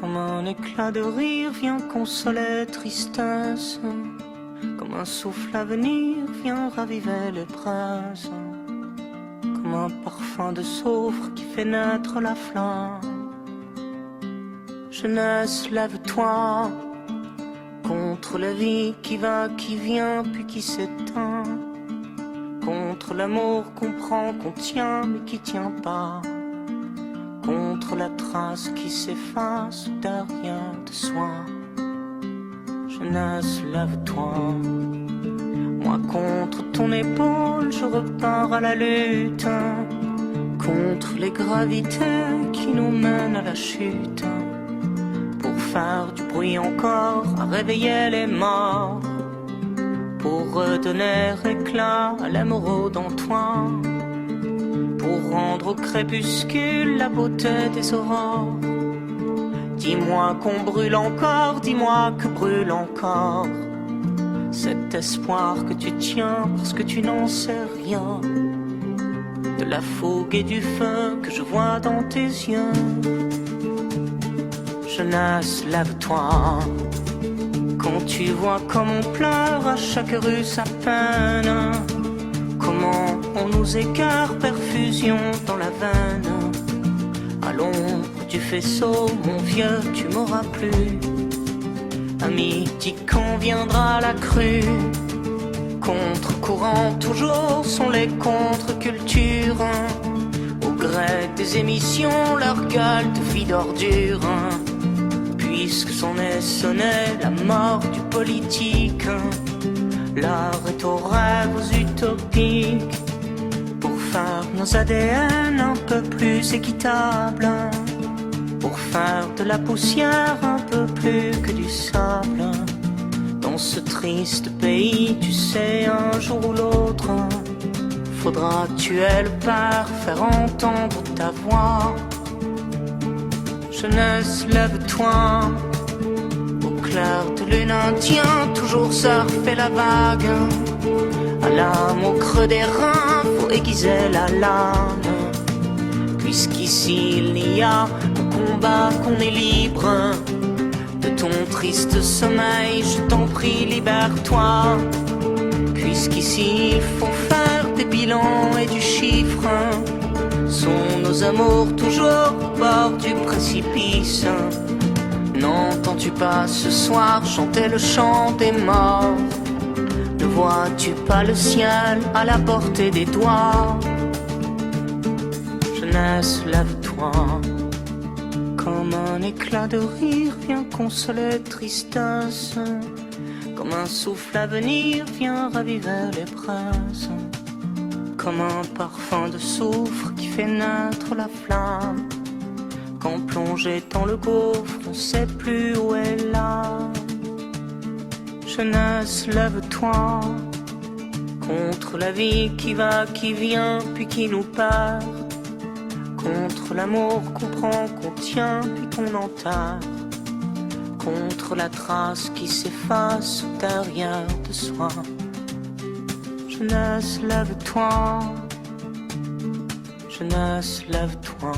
Comme un éclat de rire vient consoler tristesse, comme un souffle à venir vient raviver les braises, comme un parfum de soufre qui fait naître la flamme. Jeunesse, lève-toi contre la vie qui va, qui vient, puis qui s'éteint, contre l'amour qu'on prend, qu'on tient, mais qui tient pas, contre la trace qui s'efface derrière de soi. Jeunesse, lève-toi. Moi contre ton épaule, je repars à la lutte, contre les gravités qui nous mènent à la chute, pour faire du bruit encore, à réveiller les morts, pour redonner éclat à l'émeraude en toi, pour rendre au crépuscule la beauté des aurores. Dis-moi qu'on brûle encore, dis-moi que brûle encore cet espoir que tu tiens parce que tu n'en sais rien, de la fougue et du feu que je vois dans tes yeux. Jeunesse, lève-toi. Quand tu vois comme on pleure à chaque rue sa peine, comment on nous écarte, perfusion dans la veine. À l'ombre du faisceau, mon vieux, tu m'auras plus. Ami, dis quand viendra la crue. Contre-courant toujours sont les contre-cultures, au gré des émissions, leur gueule de vie d'ordure. Puisque s'en est sonné la mort du politique, l'art est aux rêves utopiques, pour faire nos ADN un peu plus équitables, pour faire de la poussière un peu plus que du sable. Dans ce triste pays, tu sais, un jour ou l'autre, faudra tuer le père, faire entendre ta voix. Jeunesse, lève-toi. Au clair de lune indien, toujours surfer la vague. À l'âme au creux des reins, faut aiguiser la lame. Puisqu'ici il n'y a qu'au combat qu'on est libre. De ton triste sommeil, je t'en prie, libère-toi. Puisqu'ici il faut faire des bilans et du chiffre. Sont nos amours toujours au bord du précipice? N'entends-tu pas ce soir chanter le chant des morts? Ne vois-tu pas le ciel à la portée des doigts? Jeunesse, lève-toi. Comme un éclat de rire vient consoler tristesse, comme un souffle à venir vient raviver les braises, comme un parfum de soufre qui fait naître la flamme. Quand plongé dans le gouffre, on sait plus où est l'âme. Jeunesse, lève-toi contre la vie qui va, qui vient, puis qui nous perd, contre l'amour qu'on prend, qu'on tient, puis qu'on enterre, contre la trace qui s'efface derrière de soi. Jeunesse, lève-toi. Jeunesse, lève-toi.